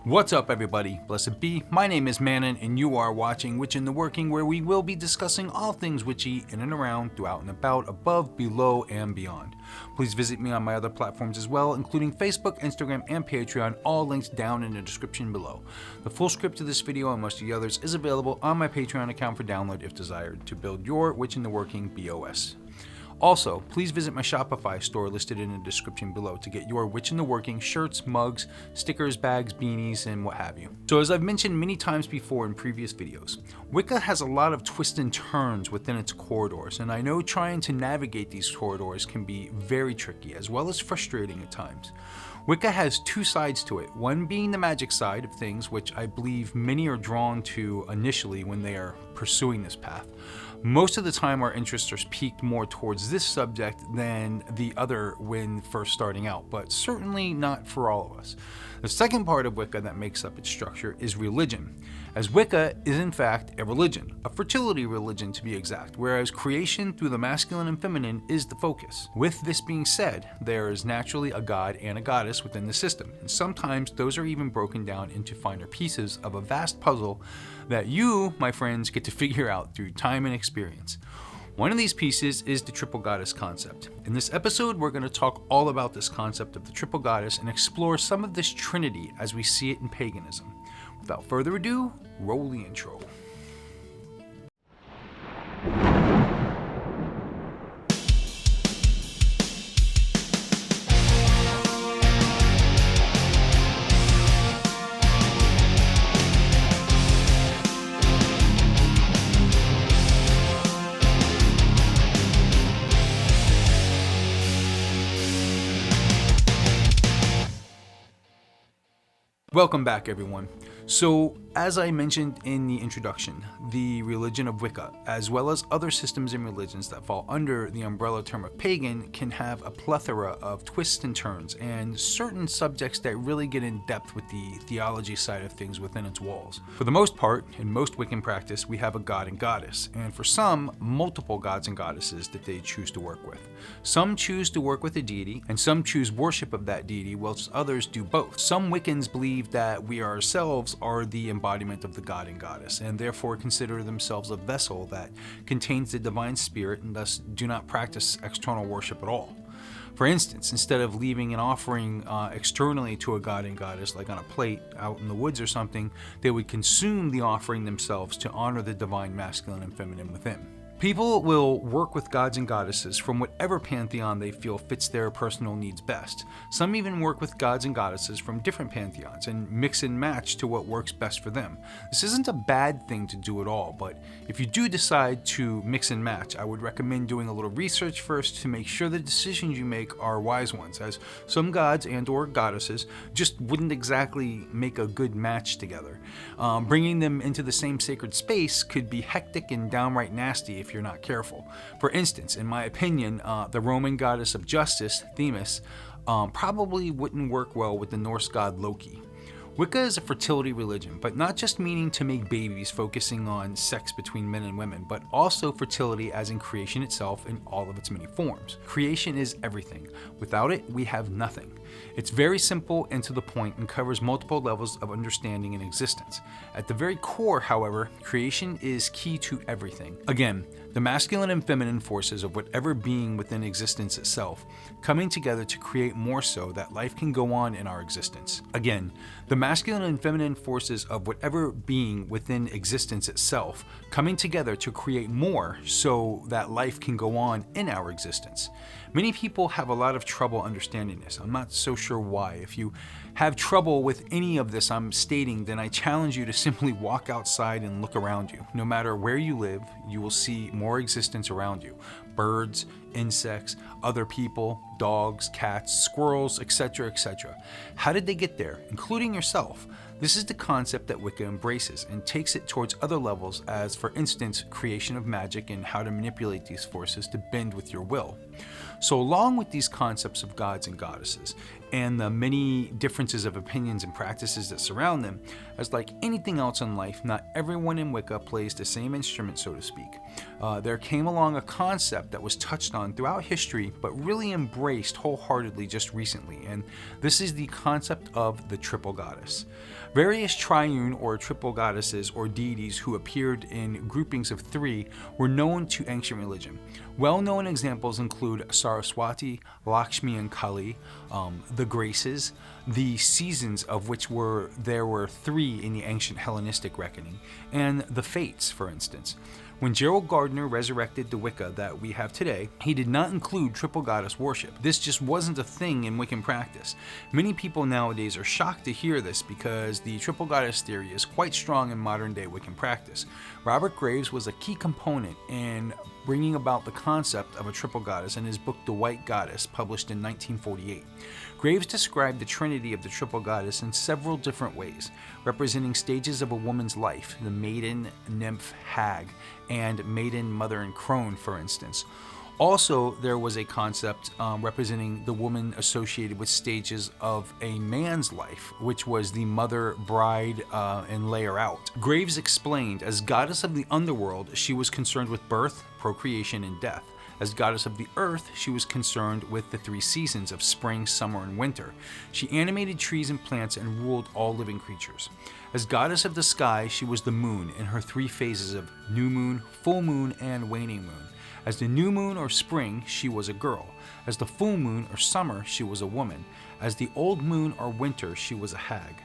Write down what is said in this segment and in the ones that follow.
What's up everybody, blessed be, my name is Mannun and you are watching Witch in the Working, where we will be discussing all things witchy in and around, throughout and about, above, below, and beyond. Please visit me on my other platforms as well, including Facebook, Instagram, and Patreon, all links down in the description below. The full script to this video and most of the others is available on my Patreon account for download if desired, to build your Witch in the Working BOS. Also, please visit my Shopify store listed in the description below to get your Witch in the Working shirts, mugs, stickers, bags, beanies, and what have you. So as I've mentioned many times before in previous videos, Wicca has a lot of twists and turns within its corridors, and I know trying to navigate these corridors can be very tricky as well as frustrating at times. Wicca has two sides to it, one being the magic side of things, which I believe many are drawn to initially when they are pursuing this path. Most of the time our interests are peaked more towards this subject than the other when first starting out, but certainly not for all of us. The second part of Wicca that makes up its structure is religion, as Wicca is in fact a religion, a fertility religion to be exact, whereas creation through the masculine and feminine is the focus. With this being said, there is naturally a god and a goddess within the system, and sometimes those are even broken down into finer pieces of a vast puzzle that you, my friends, get to figure out through time and experience. One of these pieces is the triple goddess concept. In this episode, we're going to talk all about this concept of the triple goddess and explore some of this trinity as we see it in paganism. Without further ado, roll the intro. Welcome back everyone. So as I mentioned in the introduction, the religion of Wicca, as well as other systems and religions that fall under the umbrella term of pagan, can have a plethora of twists and turns and certain subjects that really get in depth with the theology side of things within its walls. For the most part, in most Wiccan practice, we have a god and goddess, and for some, multiple gods and goddesses that they choose to work with. Some choose to work with a deity, and some choose worship of that deity, whilst others do both. Some Wiccans believe that we ourselves are the embodiment of the god and goddess, and therefore consider themselves a vessel that contains the divine spirit and thus do not practice external worship at all. For instance, instead of leaving an offering externally to a god and goddess, like on a plate out in the woods or something, they would consume the offering themselves to honor the divine masculine and feminine within. People will work with gods and goddesses from whatever pantheon they feel fits their personal needs best. Some even work with gods and goddesses from different pantheons and mix and match to what works best for them. This isn't a bad thing to do at all, but if you do decide to mix and match, I would recommend doing a little research first to make sure the decisions you make are wise ones, as some gods and or goddesses just wouldn't exactly make a good match together. Bringing them into the same sacred space could be hectic and downright nasty if you're not careful. For instance, in my opinion, the Roman goddess of justice, Themis, probably wouldn't work well with the Norse god Loki. Wicca is a fertility religion, but not just meaning to make babies focusing on sex between men and women, but also fertility as in creation itself in all of its many forms. Creation is everything. Without it, we have nothing. It's very simple and to the point and covers multiple levels of understanding and existence. At the very core, however, creation is key to everything. Again, the masculine and feminine forces of whatever being within existence itself coming together to create more so that life can go on in our existence. Again, the masculine and feminine forces of whatever being within existence itself coming together to create more so that life can go on in our existence. Many people have a lot of trouble understanding this. I'm not so sure why. If you have trouble with any of this I'm stating, then I challenge you to simply walk outside and look around you. No matter where you live, you will see more existence around you. Birds, insects, other people, dogs, cats, squirrels, etc., etc. How did they get there, including yourself? This is the concept that Wicca embraces and takes it towards other levels, as for instance, creation of magic and how to manipulate these forces to bend with your will. So along with these concepts of gods and goddesses, and the many differences of opinions and practices that surround them, as like anything else in life, not everyone in Wicca plays the same instrument, so to speak. There came along a concept that was touched on throughout history, but really embraced wholeheartedly just recently, and this is the concept of the triple goddess. Various triune or triple goddesses or deities who appeared in groupings of three were known to ancient religion. Well-known examples include Saraswati, Lakshmi, and Kali, the Graces, the seasons of which there were three in the ancient Hellenistic reckoning, and the Fates, for instance. When Gerald Gardner resurrected the Wicca that we have today, he did not include triple goddess worship. This just wasn't a thing in Wiccan practice. Many people nowadays are shocked to hear this because the triple goddess theory is quite strong in modern day Wiccan practice. Robert Graves was a key component in bringing about the concept of a triple goddess in his book The White Goddess, published in 1948. Graves described the trinity of the triple goddess in several different ways, representing stages of a woman's life, the maiden, nymph, hag, and maiden, mother, and crone, for instance. Also, there was a concept representing the woman associated with stages of a man's life, which was the mother, bride, and layer out. Graves explained, as goddess of the underworld, she was concerned with birth, procreation, and death. As goddess of the earth, she was concerned with the three seasons of spring, summer, and winter. She animated trees and plants and ruled all living creatures. As goddess of the sky, she was the moon in her three phases of new moon, full moon, and waning moon. As the new moon or spring, she was a girl. As the full moon or summer, she was a woman. As the old moon or winter, she was a hag.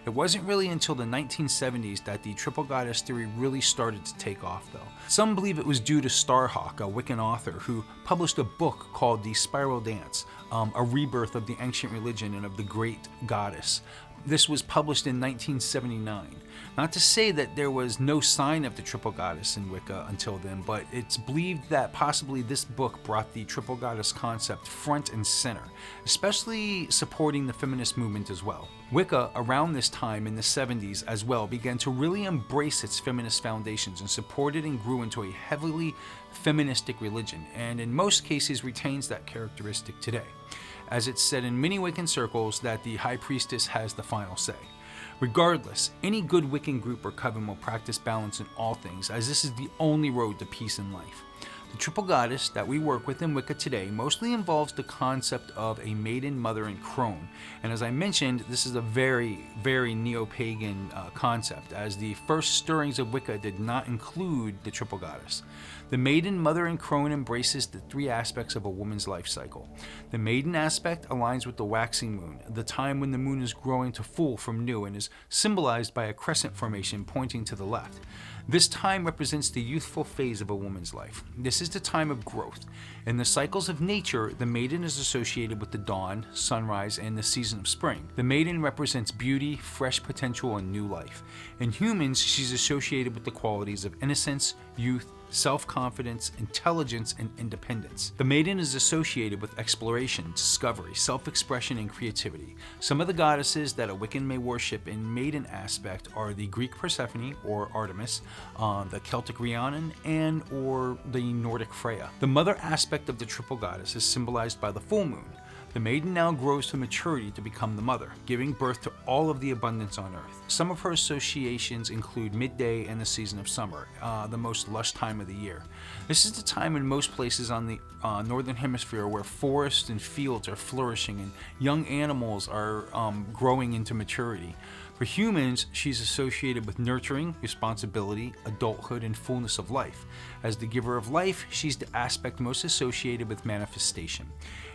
It wasn't really until the 1970s that the triple goddess theory really started to take off, though. Some believe it was due to Starhawk, a Wiccan author, who published a book called The Spiral Dance, a rebirth of the ancient religion and of the great goddess. This was published in 1979. Not to say that there was no sign of the triple goddess in Wicca until then, but it's believed that possibly this book brought the triple goddess concept front and center, especially supporting the feminist movement as well. Wicca, around this time in the 70s as well, began to really embrace its feminist foundations and supported and grew into a heavily feministic religion, and in most cases retains that characteristic today, as it's said in many Wiccan circles that the High Priestess has the final say. Regardless, any good Wiccan group or coven will practice balance in all things, as this is the only road to peace in life. The triple goddess that we work with in Wicca today mostly involves the concept of a maiden, mother, and crone. And as I mentioned, this is a very, very neo-pagan concept, as the first stirrings of Wicca did not include the triple goddess. The maiden, mother, and crone embraces the three aspects of a woman's life cycle. The maiden aspect aligns with the waxing moon, the time when the moon is growing to full from new, and is symbolized by a crescent formation pointing to the left. This time represents the youthful phase of a woman's life. This is the time of growth. In the cycles of nature, the maiden is associated with the dawn, sunrise, and the season of spring. The maiden represents beauty, fresh potential, and new life. In humans, she's associated with the qualities of innocence, youth, self-confidence, intelligence, and independence. The maiden is associated with exploration, discovery, self-expression, and creativity. Some of the goddesses that a Wiccan may worship in maiden aspect are the Greek Persephone, or Artemis, the Celtic Rhiannon, and or the Nordic Freya. The mother aspect of the triple goddess is symbolized by the full moon. The maiden now grows to maturity to become the mother, giving birth to all of the abundance on earth. Some of her associations include midday and the season of summer, the most lush time of the year. This is the time in most places on the northern hemisphere where forests and fields are flourishing and young animals are growing into maturity. For humans, she's associated with nurturing, responsibility, adulthood, and fullness of life. As the giver of life, she's the aspect most associated with manifestation.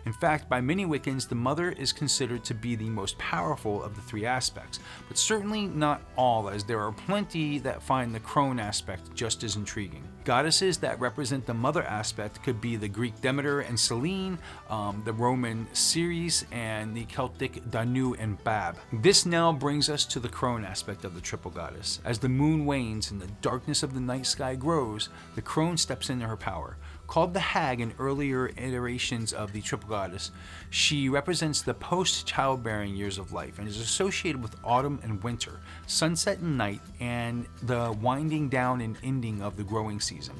In fact, by many Wiccans, the mother is considered to be the most powerful of the three aspects, but certainly not all, as there are plenty that find the crone aspect just as intriguing. Goddesses that represent the mother aspect could be the Greek Demeter and Selene, the Roman Ceres, and the Celtic Danu and Bab. This now brings us to the crone aspect of the triple goddess. As the moon wanes and the darkness of the night sky grows, the crone steps into her power. Called the hag in earlier iterations of the triple goddess, she represents the post-childbearing years of life and is associated with autumn and winter, sunset and night, and the winding down and ending of the growing season.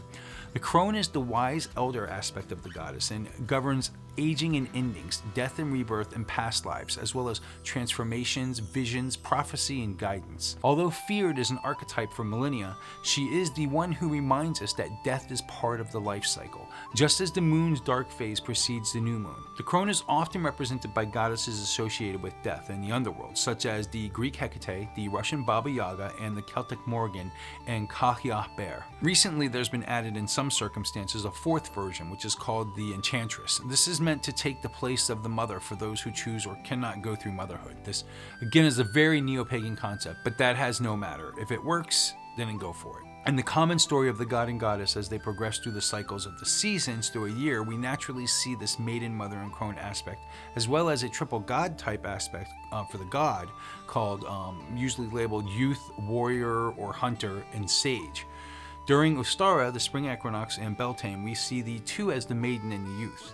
The crone is the wise elder aspect of the goddess and governs aging and endings, death and rebirth, and past lives, as well as transformations, visions, prophecy, and guidance. Although feared as an archetype for millennia, she is the one who reminds us that death is part of the life cycle, just as the moon's dark phase precedes the new moon. The crone is often represented by goddesses associated with death and the underworld, such as the Greek Hecate, the Russian Baba Yaga, and the Celtic Morrigan and Kahia Bear. Recently, there's been added in some circumstances a fourth version, which is called the Enchantress. This is meant to take the place of the mother for those who choose or cannot go through motherhood. This, again, is a very neo-pagan concept, but that has no matter. If it works, then go for it. In the common story of the god and goddess as they progress through the cycles of the seasons through a year, we naturally see this maiden, mother, and crone aspect, as well as a triple god type aspect for the god called, usually labeled youth, warrior, or hunter, and sage. During Ostara, the spring equinox, and Beltane, we see the two as the maiden and the youth.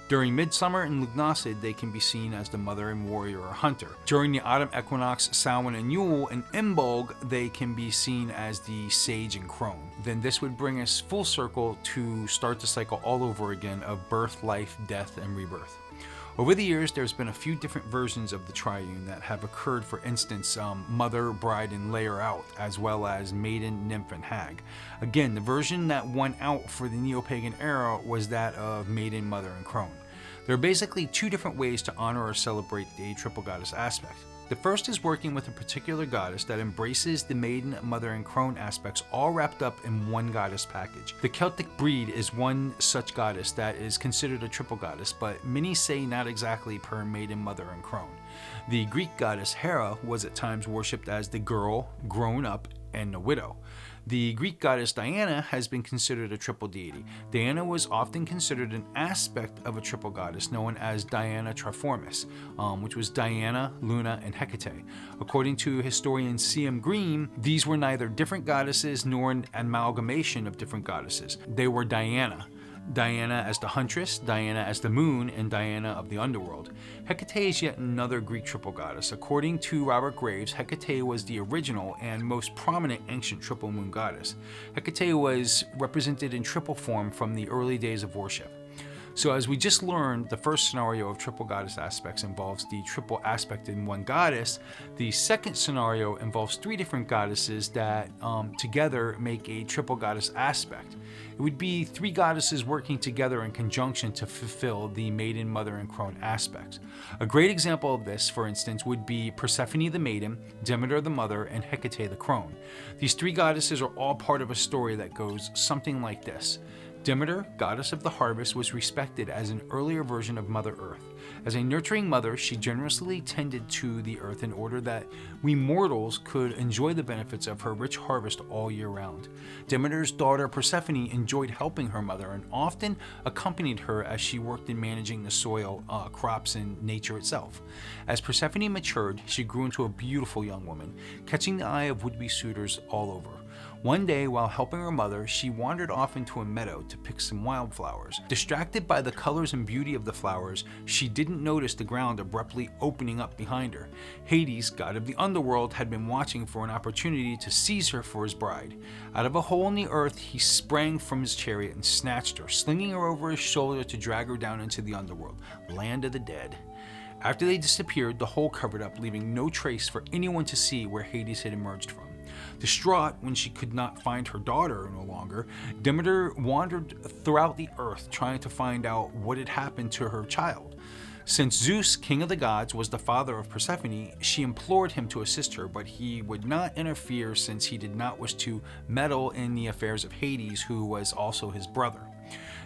During midsummer and Lugnasad, they can be seen as the mother and warrior or hunter. During the autumn equinox, Samhain and Yule, and Imbolg, they can be seen as the sage and crone. Then this would bring us full circle to start the cycle all over again of birth, life, death, and rebirth. Over the years, there's been a few different versions of the triune that have occurred. For instance, mother, bride, and layer out, as well as maiden, nymph, and hag. Again, the version that won out for the neo-pagan era was that of maiden, mother, and crone. There are basically two different ways to honor or celebrate the triple goddess aspect. The first is working with a particular goddess that embraces the maiden, mother, and crone aspects all wrapped up in one goddess package. The Celtic breed is one such goddess that is considered a triple goddess, but many say not exactly per maiden, mother, and crone. The Greek goddess Hera was at times worshipped as the girl, grown up, and the widow. The Greek goddess Diana has been considered a triple deity. Diana was often considered an aspect of a triple goddess known as Diana Triformis, which was Diana, Luna, and Hecate. According to historian C.M. Green, these were neither different goddesses nor an amalgamation of different goddesses. They were Diana. Diana as the huntress, Diana as the moon, and Diana of the underworld. Hecate is yet another Greek triple goddess. According to Robert Graves, Hecate was the original and most prominent ancient triple moon goddess. Hecate was represented in triple form from the early days of worship. So as we just learned, the first scenario of triple goddess aspects involves the triple aspect in one goddess. The second scenario involves three different goddesses that together make a triple goddess aspect. It would be three goddesses working together in conjunction to fulfill the maiden, mother, and crone aspects. A great example of this, for instance, would be Persephone the maiden, Demeter the mother, and Hecate the crone. These three goddesses are all part of a story that goes something like this. Demeter, goddess of the harvest, was respected as an earlier version of Mother Earth. As a nurturing mother, she generously tended to the earth in order that we mortals could enjoy the benefits of her rich harvest all year round. Demeter's daughter Persephone enjoyed helping her mother and often accompanied her as she worked in managing the soil, crops, and nature itself. As Persephone matured, she grew into a beautiful young woman, catching the eye of would-be suitors all over. One day, while helping her mother, she wandered off into a meadow to pick some wildflowers. Distracted by the colors and beauty of the flowers, she didn't notice the ground abruptly opening up behind her. Hades, god of the underworld, had been watching for an opportunity to seize her for his bride. Out of a hole in the earth, he sprang from his chariot and snatched her, slinging her over his shoulder to drag her down into the underworld, land of the dead. After they disappeared, the hole covered up, leaving no trace for anyone to see where Hades had emerged from. Distraught when she could not find her daughter no longer, Demeter wandered throughout the earth trying to find out what had happened to her child. Since Zeus, king of the gods, was the father of Persephone, she implored him to assist her, but he would not interfere since he did not wish to meddle in the affairs of Hades, who was also his brother.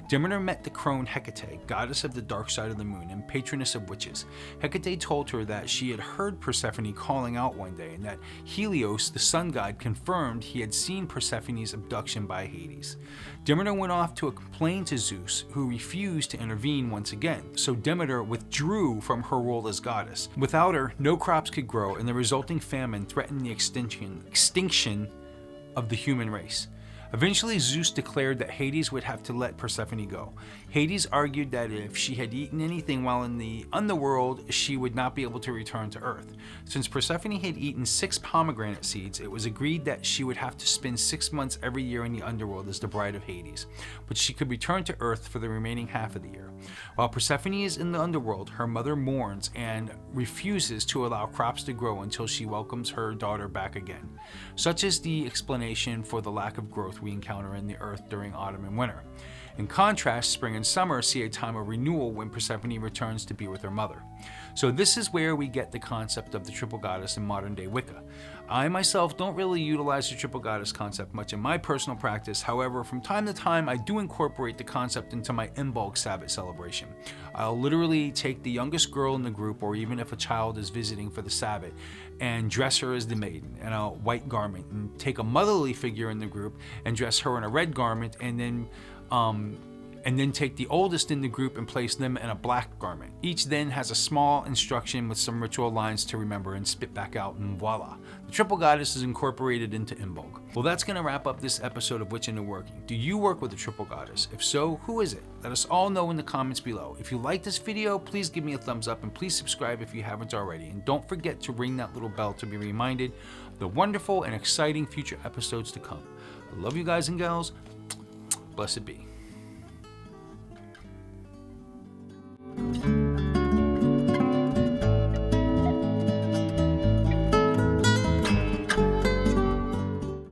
Demeter met the crone Hecate, goddess of the dark side of the moon and patroness of witches. Hecate told her that she had heard Persephone calling out one day, and that Helios, the sun god, confirmed he had seen Persephone's abduction by Hades. Demeter went off to complain to Zeus, who refused to intervene once again, so Demeter withdrew from her role as goddess. Without her, no crops could grow, and the resulting famine threatened the extinction of the human race. Eventually, Zeus declared that Hades would have to let Persephone go. Hades argued that if she had eaten anything while in the underworld, she would not be able to return to Earth. Since Persephone had eaten 6 pomegranate seeds, it was agreed that she would have to spend 6 months every year in the underworld as the bride of Hades, but she could return to Earth for the remaining half of the year. While Persephone is in the underworld, her mother mourns and refuses to allow crops to grow until she welcomes her daughter back again. Such is the explanation for the lack of growth we encounter in the earth during autumn and winter. In contrast, spring and summer see a time of renewal when Persephone returns to be with her mother. So this is where we get the concept of the triple goddess in modern day Wicca. I myself don't really utilize the triple goddess concept much in my personal practice. However, from time to time I do incorporate the concept into my Imbolc Sabbath celebration. I'll literally take the youngest girl in the group, or even if a child is visiting for the Sabbath, and dress her as the maiden in a white garment, and take a motherly figure in the group and dress her in a red garment, and then take the oldest in the group and place them in a black garment. Each then has a small instruction with some ritual lines to remember and spit back out, and voila. The triple goddess is incorporated into Imbolc. Well, that's going to wrap up this episode of Witch Into Working. Do you work with the triple goddess? If so, who is it? Let us all know in the comments below. If you like this video, please give me a thumbs up, and please subscribe if you haven't already. And don't forget to ring that little bell to be reminded of the wonderful and exciting future episodes to come. I love you guys and gals. Blessed be.